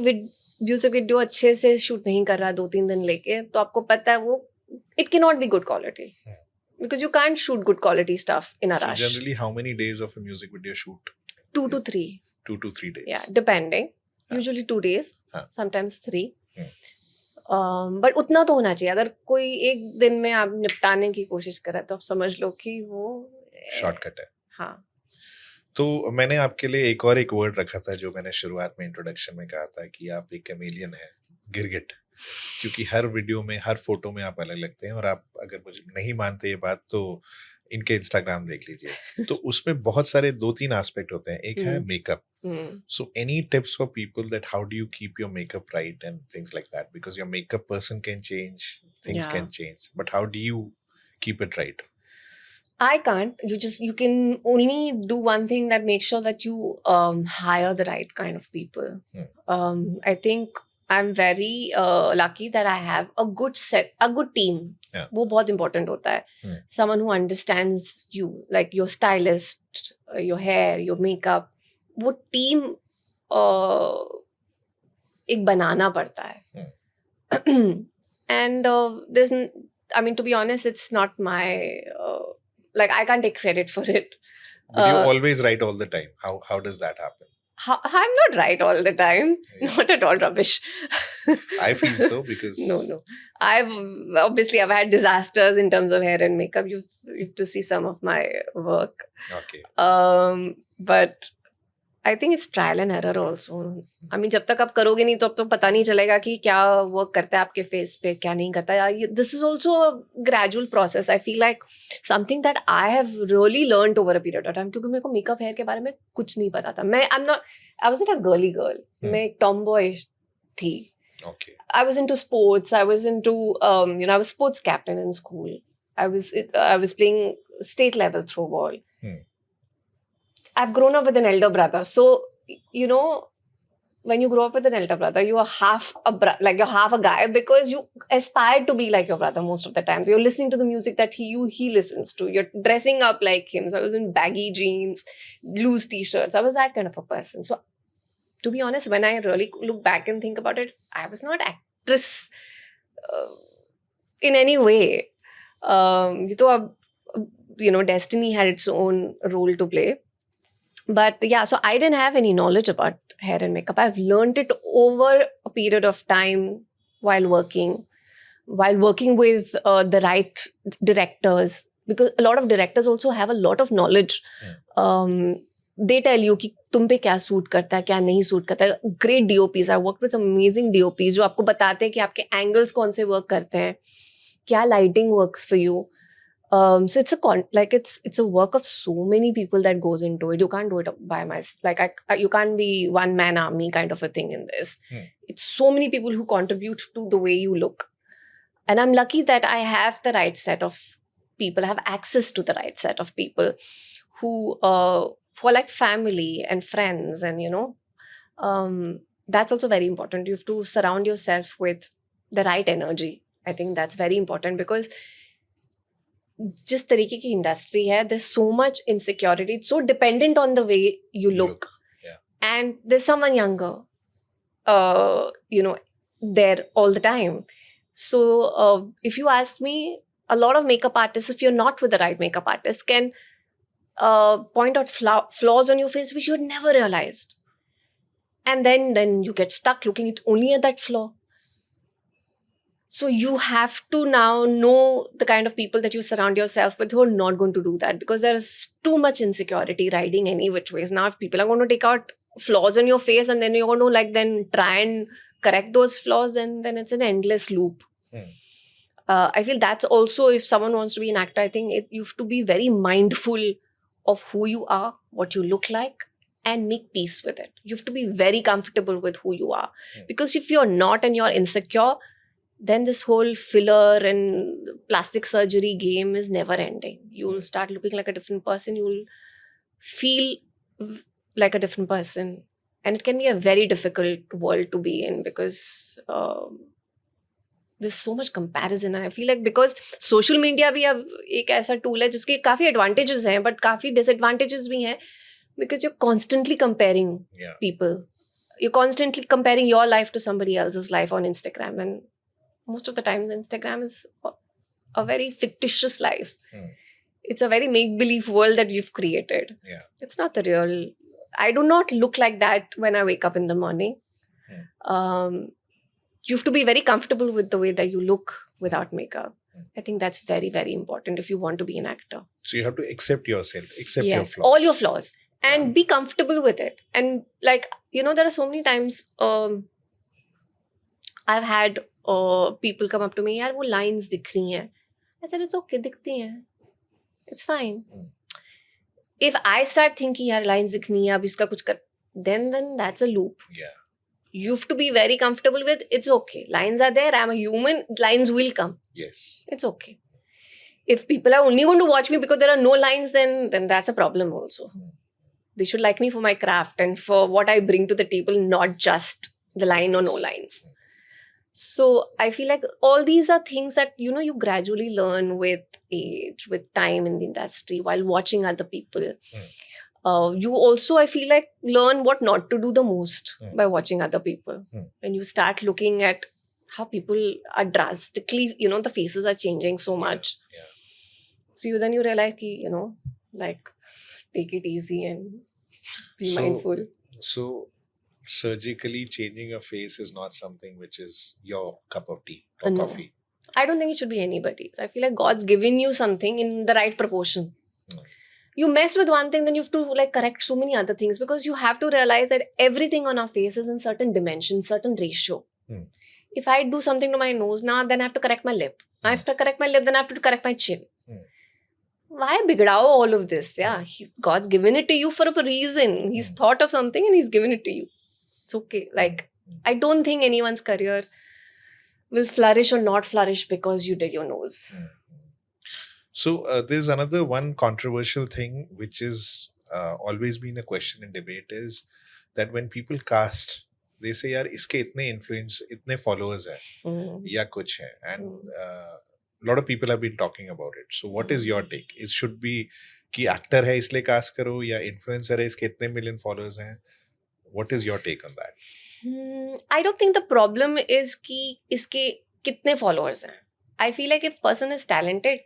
म्यूजिक वीडियो अच्छे से शूट नहीं कर रहा 2-3 दिन लेके, तो आपको पता है वो it can not be good quality because you can't shoot good quality stuff in a rush. So generally, how many days of a music video shoot? 2 to 3. 2 to 3 days. Yeah, depending. Usually 2 days, sometimes 3. But उतना तो होना चाहिए. अगर कोई एक दिन में आप निपटाने की कोशिश कर रहे हैं तो आप समझ लो कि वो शॉर्टकट है. हाँ. तो मैंने आपके लिए एक वर्ड रखा था जो मैंने शुरुआत में इंट्रोडक्शन में कहा था कि आप एक कैमेलियन है, गिरगिट. क्योंकि हर वीडियो में, हर फोटो में आप अलग लगते हैं. और आप अगर मुझे नहीं मानते ये बात तो इनके इंस्टाग्राम देख लीजिए. तो उसमें बहुत सारे 2-3 एस्पेक्ट होते हैं. एक है makeup. So any tips for people that how do you keep your makeup right and things like that? Because your makeup person can change, things can change. But how do you keep it right? I can't. You can only do one thing, that make sure that you hire the right kind of people. I think I'm very lucky that I have a good team. वो बहुत important होता है. Someone who understands you, like your stylist, your hair, your makeup. वो team एक बनाना पड़ता है. And to be honest, it's not my like I can't take credit for it. But you always write all the time. How does that happen? I'm not right all the time. Not at all rubbish. I feel so because no. I've had disasters in terms of hair and makeup. You have to see some of my work. Okay. But I think it's trial and error also. जब तक आप करोगे नहीं तो अब तो पता नहीं चलेगा कि क्या वर्क करता है आपके फेस पे, क्या नहीं करता है. This is also a gradual process. I feel like something that I have really learned over a period of time. क्योंकि मेरे को मेकअप हेयर के बारे में कुछ नहीं पता था. I wasn't a girly girl. मैं एक tomboy थी. Okay. I was into sports. I was into I was sports captain in school. I was playing state level throw ball. I've grown up with an elder brother. So, when you grow up with an elder brother, you are half you're half a guy because you aspire to be like your brother most of the time. So you're listening to the music that he listens to. You're dressing up like him. So I was in baggy jeans, loose t-shirts. I was that kind of a person. So to be honest, when I really look back and think about it, I was not actress in any way. Destiny had its own role to play. But yeah, so I didn't have any knowledge about hair and makeup. I've learned it over a period of time while working with the right directors. Because a lot of directors also have a lot of knowledge. They tell you कि तुम पे क्या suit करता है, क्या नहीं suit करता है. Great DOPs. I worked with amazing DOPs जो आपको बताते हैं कि आपके angles कौन से work करते हैं, क्या lighting works for you. So it's it's a work of so many people that goes into it. You can't do it by myself. You can't be one man army kind of a thing in this. It's so many people who contribute to the way you look, and I'm lucky that I have the right set of people. I have access to the right set of people who are like family and friends, and that's also very important. You have to surround yourself with the right energy. I think that's very important because जिस तरीके की industry है, there's so much insecurity. It's so dependent on the way you look. Yeah. And there's someone younger, there all the time. So if you ask me, a lot of makeup artists, if you're not with the right makeup artist, can point out flaws on your face which you had never realized. And then you get stuck looking only at that flaw. So you have to now know the kind of people that you surround yourself with who are not going to do that, because there is too much insecurity riding any which ways. Now, if people are going to take out flaws on your face and then you're going to then try and correct those flaws, then it's an endless loop. I feel that's also, if someone wants to be an actor, I think you have to be very mindful of who you are, what you look like, and make peace with it. You have to be very comfortable with who you are. Because if you're not and you're insecure, then this whole filler and plastic surgery game is never ending. You'll start looking like a different person. You'll feel like a different person. And it can be a very difficult world to be in because there's so much comparison. I feel like because social media भी अब एक ऐसा tool है जिसके काफी advantages हैं but काफी disadvantages भी हैं, because you're constantly comparing people. You're constantly comparing your life to somebody else's life on Instagram, and most of the time Instagram is a very fictitious life. It's a very make-believe world that you've created. It's not the real. I do not look like that when I wake up in the morning. You have to be very comfortable with the way that you look without makeup. I think that's very, very important if you want to be an actor. So you have to accept yourself, accept your flaws. All your flaws, and be comfortable with it. And there are so many times I've had people come up to me, यार वो lines दिख रही हैं. I said, it's okay, दिखती हैं. It's fine. If I start thinking, यार lines दिखनी है, अब इसका कुछ कर, then that's a loop. You have to be very comfortable with, it's okay. Lines are there, I'm a human, lines will come. Yes. It's okay. If people are only going to watch me because there are no lines, then that's a problem also. They should like me for my craft and for what I bring to the table, not just the line or no lines. So I feel like all these are things that, you gradually learn with age, with time in the industry, while watching other people. You also, I feel like, learn what not to do the most by watching other people. When you start looking at how people are drastically, the faces are changing so much. So then you realize, take it easy and be mindful. So surgically changing your face is not something which is your cup of tea or coffee. I don't think it should be anybody's. I feel like God's given you something in the right proportion. You mess with one thing, then you have to correct so many other things, because you have to realize that everything on our face is in certain dimension, certain ratio. If I do something to my nose now, then I have to correct my lip. I have to correct my lip, then I have to correct my chin. Why bigdao all of this? God's given it to you for a reason. He's thought of something and he's given it to you. It's okay. I don't think anyone's career will flourish or not flourish because you did your nose. So there's another one controversial thing which is always been a question in debate, is that when people cast, they say, yaar, iske itne influence, itne followers hai, ya kuch hai. And a lot of people have been talking about it. So what is your take? It should be ki actor hai isliye cast karo, ya influencer hai iske itne million followers hain. What is your take on that? I don't think the problem is ki iske kitne followers hain. I feel like if person is talented,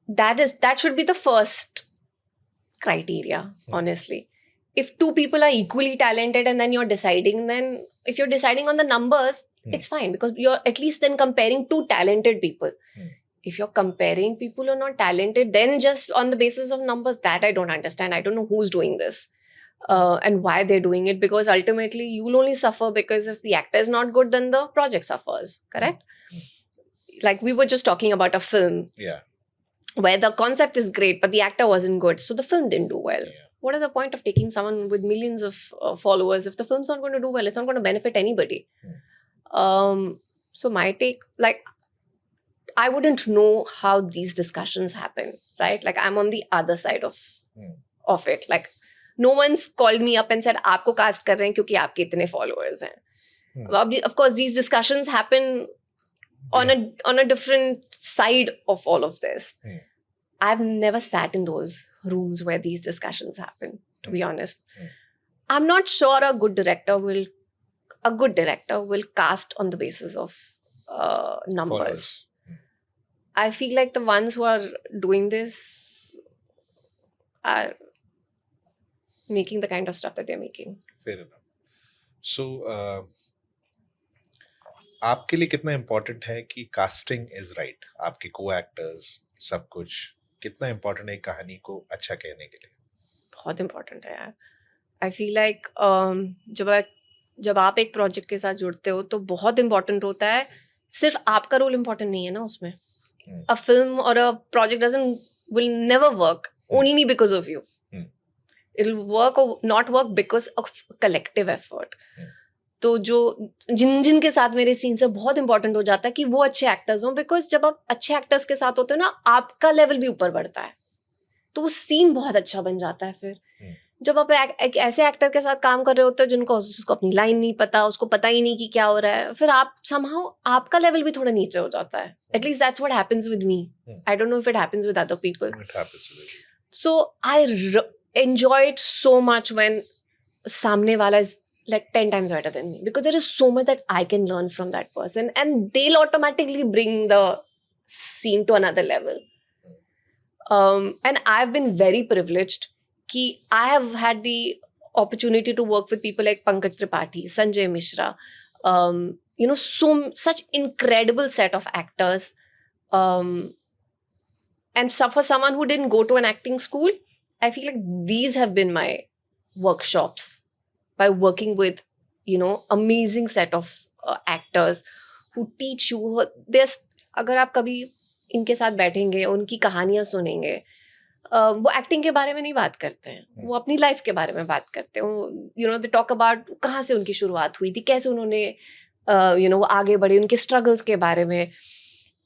that should be the first criteria, honestly. If two people are equally talented and then you're deciding, then if you're deciding on the numbers, it's fine, because you're at least then comparing two talented people. If you're comparing people who are not talented, then just on the basis of numbers, that I don't understand. I don't know who's doing this and why they're doing it, because ultimately you'll only suffer because if the actor is not good, then the project suffers, correct? Like we were just talking about a film. where the concept is great, but the actor wasn't good, so the film didn't do well. Yeah. What is the point of taking someone with millions of followers if the film's not going to do well? It's not going to benefit anybody. So my take, like, I wouldn't know how these discussions happen, right? Like, I'm on the other side of it. Like, no one's called me up and said, "आपको cast कर रहे हैं क्योंकि आपके इतने followers हैं." Of course, these discussions happen on a different side of all of this. I've never sat in those rooms where these discussions happen, to be honest. I'm not sure a good director will cast on the basis of numbers. Followers. I feel like the ones who are doing this are making the kind of stuff that they're making. Fair enough. So, आपके लिए कितना important है कि casting is right? आपके को actors, सब कुछ कितना इम्पोर्टेंट है कहानी को अच्छा कहने के लिए? बहुत इम्पोर्टेंट है यार. आई फील लाइक जब आप एक प्रोजेक्ट के साथ जुड़ते हो तो बहुत इम्पोर्टेंट होता है. सिर्फ आपका रोल इम्पोर्टेंट नहीं है ना उसमें. अ फिल्म और a project will never work only because of you. It'll work or not work because of collective effort. तो जो जिनके साथ मेरे सीन से बहुत इंपॉर्टेंट हो जाता है कि वो अच्छे एक्टर्स हों, बिकॉज जब आप अच्छे एक्टर्स के साथ होते हो ना, आपका लेवल भी ऊपर बढ़ता है, तो वो सीन बहुत अच्छा बन जाता है. फिर जब आप एक ऐसे एक्टर के साथ काम कर रहे होते हो जिसको अपनी लाइन नहीं पता, उसको पता ही नहीं कि क्या हो रहा है, फिर आप somehow आपका लेवल भी थोड़ा नीचे हो जाता है. At least that's what happens with me. I don't know if it happens with other people. It happens with everyone. So I enjoy it so much when सामने वाला is like 10 times better than me, because there is so much that I can learn from that person, and they'll automatically bring the scene to another level. And I've been very privileged कि I have had the opportunity to work with people like Pankaj Tripathi, Sanjay Mishra, such incredible set of actors. And for someone who didn't go to an acting school, I feel like these have been my workshops, by working with, amazing set of actors who teach you. अगर आप कभी इनके साथ बैठेंगे, उनकी कहानियां सुनेंगे, वो एक्टिंग के बारे में नहीं बात करते हैं, वो अपनी लाइफ के बारे में बात करते हैं. दे टॉक अबाउट कहाँ से उनकी शुरुआत हुई थी, कैसे उन्होंने वो आगे बढ़े, उनके स्ट्रगल्स के बारे में.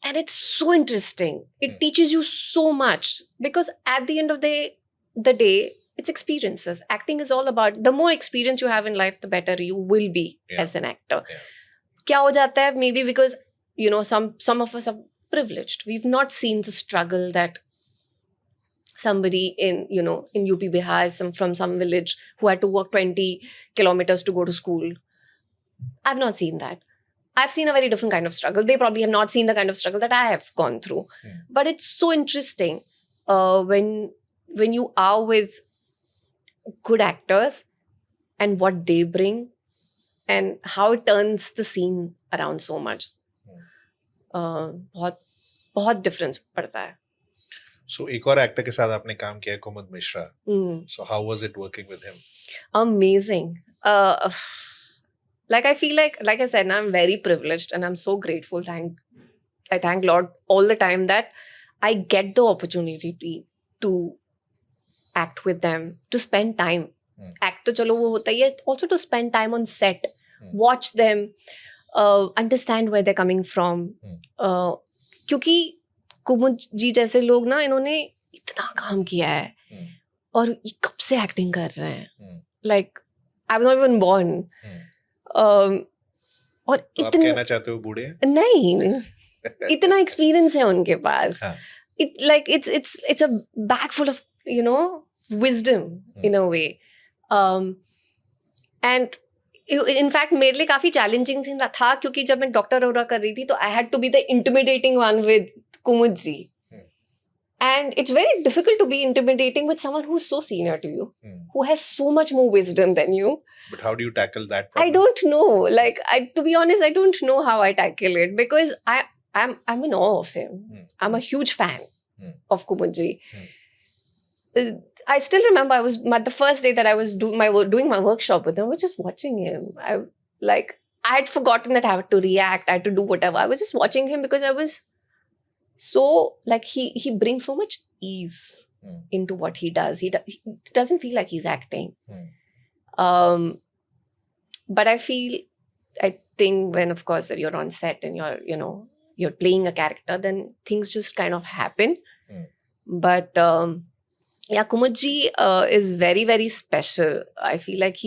And it's so interesting. It teaches you so much, because at the end of the day, it's experiences. Acting is all about, the more experience you have in life, the better you will be as an actor. क्या हो जाता है, maybe because, some of us are privileged. We've not seen the struggle that somebody in UP Bihar, from some village who had to walk 20 kilometers to go to school. I've not seen that. I've seen a very different kind of struggle. They probably have not seen the kind of struggle that I have gone through. But it's so interesting when you are with good actors and what they bring and how it turns the scene around so much. बहुत difference पड़ता है. So एक और actor के साथ आपने काम किया है, कुमुद Mishra. So how was it working with him? Amazing. Like I feel like I said, I'm very privileged and I'm so grateful. I thank Lord all the time that I get the opportunity to act with them, to spend time. Act तो चलो वो होता ही है, also to spend time on set, watch them, understand where they're coming from. क्योंकि कुमुद जी जैसे लोग ना, इन्होंने इतना काम किया है और ये कब से एक्टिंग कर रहे हैं. Like I was not even born. और तो आप कहना चाहते हो बूढ़े हैं? नहीं, इतना एक्सपीरियंस है उनके पास. It's a bag full of wisdom in a way. And in fact मेरे लिए काफी चैलेंजिंग था, क्योंकि जब मैं डॉक्टर अरोरा कर रही थी तो I had to be the intimidating one with Kumud ji. And it's very difficult to be intimidating with someone who's so senior to you, who has so much more wisdom than you. But how do you tackle that problem? I don't know. Like, to be honest, I don't know how I tackle it, because I'm in awe of him. I'm a huge fan of Kumud ji. I still remember the first day that I was doing my workshop with him, I was just watching him. I had forgotten that I had to react, I had to do whatever. I was just watching him because I was So like he brings so much ease into what he does. He doesn't feel like he's acting. But I think when, of course, that you're on set and you're playing a character, then things just kind of happen. But yeah, Kumudji is very, very special. I feel like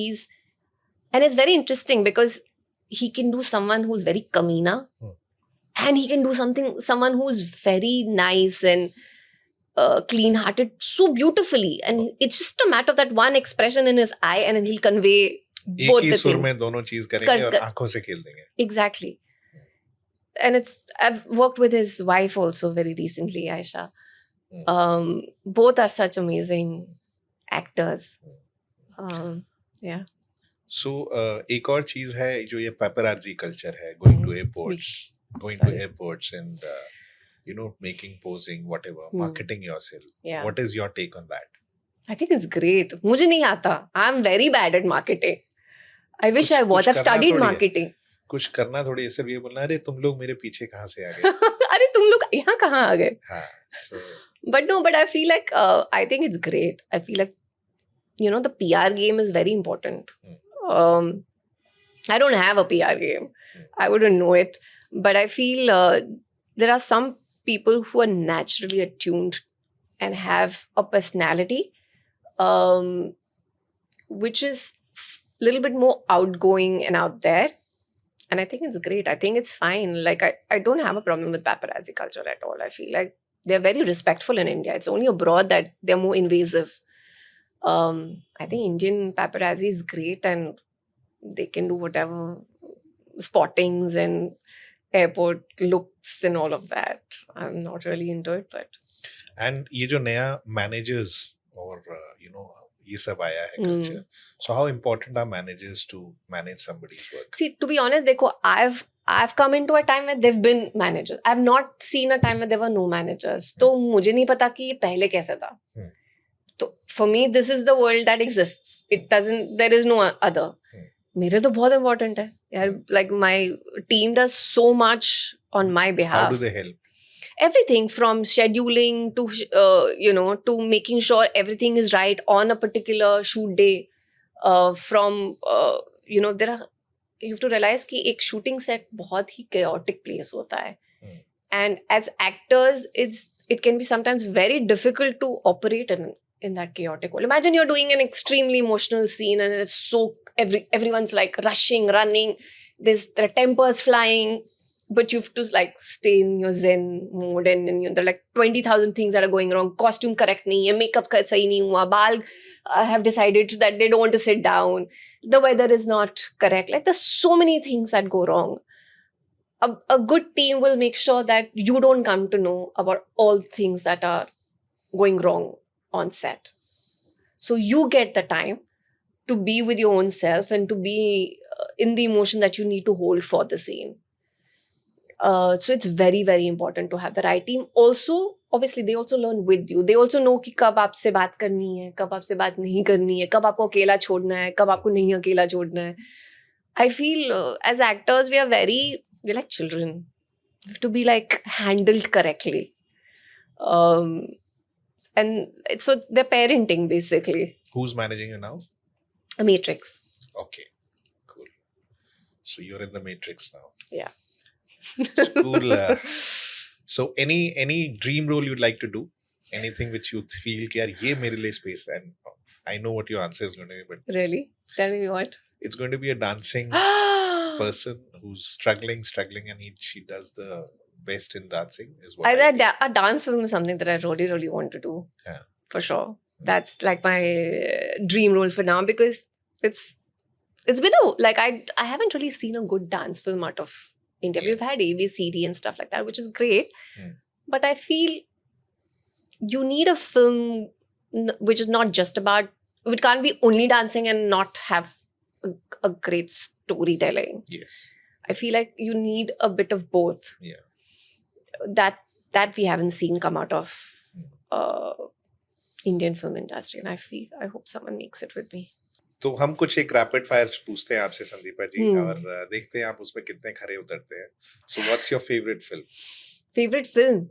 and it's very interesting because he can do someone who's very Kamina, and he can do someone who's very nice and clean-hearted so beautifully. And it's just a matter of that one expression in his eye, and then he'll convey both the things. में दोनों चीज करेंगे और आंखों से खेल देंगे. Exactly. And I've worked with his wife also very recently, Aisha. Both are such amazing actors. Yeah. So एक और चीज है जो ये paparazzi culture है, going to airports and making, posing, whatever, marketing yourself. Yeah. What is your take on that? I think it's great. मुझे नहीं आता. I'm very bad at marketing. I wish I was. I've studied marketing. कुछ करना थोड़ी ऐसे भी बोलना, अरे तुम लोग मेरे पीछे कहाँ से आ गए? अरे तुम लोग यहाँ कहाँ आ गए? हाँ. So. But I feel like I think it's great. I feel like the PR game is very important. I don't have a PR game. I wouldn't know it. But I feel there are some people who are naturally attuned and have a personality which is a little bit more outgoing and out there. And I think it's great. I think it's fine. Like, I don't have a problem with paparazzi culture at all. I feel like they're very respectful in India. It's only abroad that they're more invasive. I think Indian paparazzi is great, and they can do whatever spottings and airport looks and all of that. I'm not really into it, but. And ये जो नया managers और ये सब आया है culture. So how important are managers to manage somebody's work? See, to be honest, देखो, I've come into a time where there've been managers. I've not seen a time where there were no managers. तो मुझे नहीं पता कि ये पहले कैसे था. तो for me, this is the world that exists. There is no other. मेरे तो बहुत important है. यार, like my team does so much on my behalf. How do they help? Everything from scheduling to to making sure everything is right on a particular shoot day. You have to realize कि एक shooting set बहुत ही chaotic place होता है. And as actors, it can be sometimes very difficult to operate in that chaotic world. Imagine you're doing an extremely emotional scene and it's so everyone's like rushing, running. There are tempers flying. But you have to like stay in your zen mode, and there are like 20,000 things that are going wrong. Costume correct nahi hai, makeup sahi nahi hua, baal have decided that they don't want to sit down. The weather is not correct. Like, there's so many things that go wrong. A good team will make sure that you don't come to know about all things that are going wrong on set. So you get the time to be with your own self and to be in the emotion that you need to hold for the scene. So it's very, very important to have the right team. Also, obviously, they also learn with you. They also know कि कब आपसे बात करनी है, कब आपसे बात नहीं करनी है, कब आपको अकेला छोड़ना है, कब आपको नहीं अकेला छोड़ना है. I feel as actors, we're like children. We have to be like handled correctly. And so they're parenting basically. Who's managing you now? A Matrix. Okay, cool. So you're in the Matrix now. Yeah. Cool. So any dream role you'd like to do? Anything which you feel कि यार ये मेरे लिए space, and I know what your answer is going to be, but really, tell me what. It's going to be a dancing person who's struggling, and she does the best in dancing. Is what a dance film is something that I really, really want to do. Yeah, for sure. That's like my dream role for now, because it's been I haven't really seen a good dance film out of India. Yeah. We've had ABCD and stuff like that, which is great. But I feel you need a film which is not just about, it can't be only dancing and not have a great storytelling. Yes. I feel like you need a bit of both. Yeah. That we haven't seen come out of Indian film industry, and I hope someone makes it with me. तो हम कुछ एक rapid fire पूछते हैं आपसे संदीपा जी, और देखते हैं आप उसमें कितने खरे उतरते हैं. So what's your favorite film? Favorite film?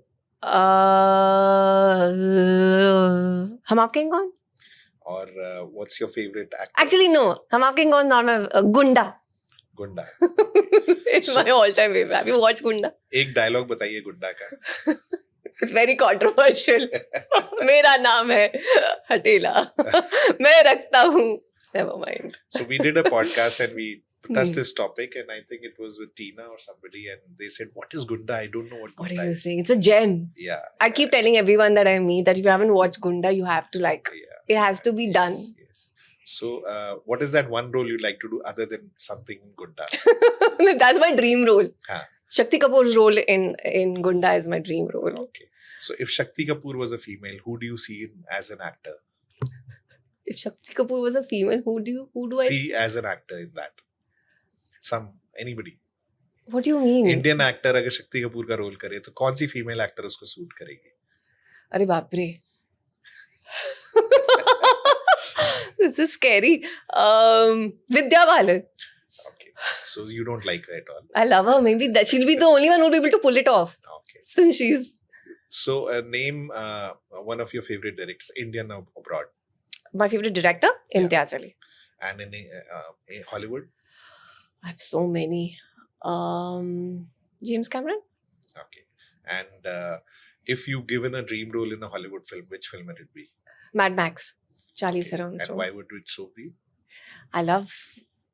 हम आपके हैं कौन? और what's your favorite actor? Actually, no. हम आपके हैं कौन? Not my Gunda. गुंडा. It's my all-time favorite. Have you watched Gunda? एक डायलॉग बताइए गुंडा का. It's very controversial. मेरा नाम है हटेला. मैं रखता हूँ. Never mind. So we did a podcast and we touched this topic, and I think it was with Tina or somebody, and they said, "What is Gunda? I don't know what What Gunda are you is." saying? It's a gem. Yeah. I keep telling everyone that I meet that if you haven't watched Gunda, you have to like. Yeah. It has to be done. Yes. So, what is that one role you'd like to do other than something Gunda? That's my dream role. Huh. Shakti Kapoor's role in Gunda is my dream role. Okay. So, if Shakti Kapoor was a female, who do you see as an actor? If Shakti Kapoor was a female, who do I See as an actor in that? Anybody. What do you mean? Indian actor अगर शक्ति कपूर का role करे तो कौन सी female actor उसको suit करेगी? अरे बाप रे. This is scary. Vidya Balan. Okay. So you don't like her at all. I love her. Maybe that she'll be the only one who'll be able to pull it off. Okay. Since she's So name one of your favorite directors, Indian or abroad, my favorite director, Yeah. Imtiaz Ali. and in Hollywood. I have so many. James Cameron. Okay. And if you given a dream role in a Hollywood film, which film would it be? Mad Max. Charlize Okay. Theron's And role. why would it so be? I love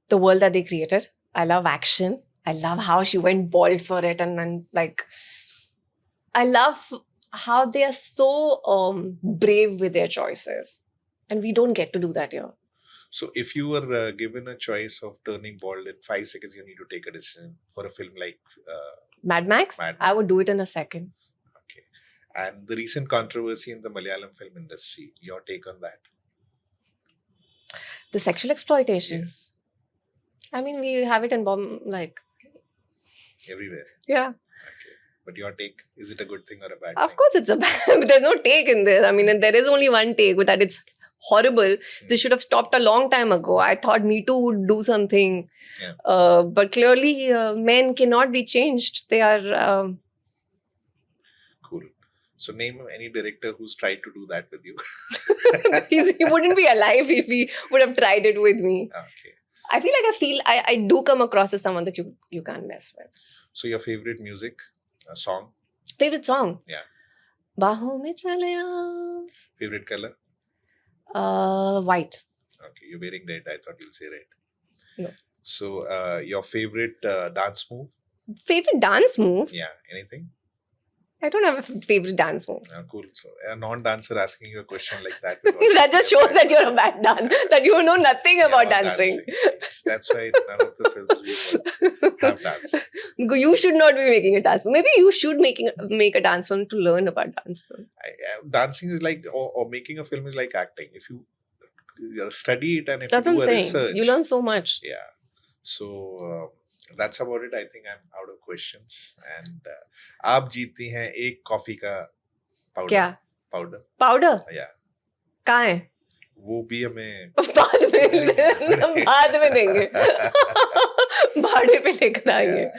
the world that they created. I love action. I love how she went bald for it, and then like, I love how they are so brave with their choices, and we don't get to do that here. So if you were given a choice of turning bald in 5 seconds, you need to take a decision for a film like Mad Max. Mad I would do it in a second. Okay. And the recent controversy in the Malayalam film industry, your take on that? The sexual exploitation. Yes. I mean, we have it in like, Everywhere. yeah. Okay. But your take, is it a good thing or a bad Of thing? course, it's a bad. There's no take in this. I mean, there is only one take with that. It's horrible. This should have stopped a long time ago. I thought Me Too would do something. Yeah. But clearly, men cannot be changed. They are. Cool. So name any director who's tried to do that with you. He wouldn't be alive if he would have tried it with me. Okay. I feel like I do come across as someone that you can't mess with. So your favorite music, song, Favorite song? Yeah. Baahon mein chale aa. favorite color? White. Okay, you're wearing red. I thought you'll say red. No. So your favorite dance move? Favorite dance move? Yeah, anything? I don't have a favorite dance move. Cool. So a non-dancer asking you a question like that. That just shows that you're a bad dancer, that you know nothing about dancing. Yes, that's why none of the films we have dancing. You should not be making a dance film. Maybe you should make a dance film to learn about dance film. Dancing is like, or making a film is like acting. If you study it and if That's you what do I'm a saying. research. You learn so much. Yeah. So that's about it. I think I'm out of questions. And आप जीतती हैं एक coffee का powder. क्या? Powder. Powder? Yeah. कहाँ है? वो भी हमें बाद में देंगे. भाड़े पे लेकर आएंगे.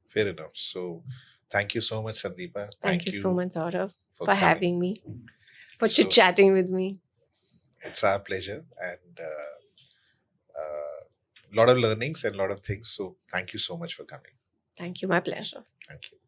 Fair enough. So thank you so much, Sandeepa. Thank you so much, Saurav, for coming. having me, for So- chit-chatting with me. It's our pleasure and lot of learnings and lot of things. So thank you so much for coming. Thank you, my pleasure. Thank you.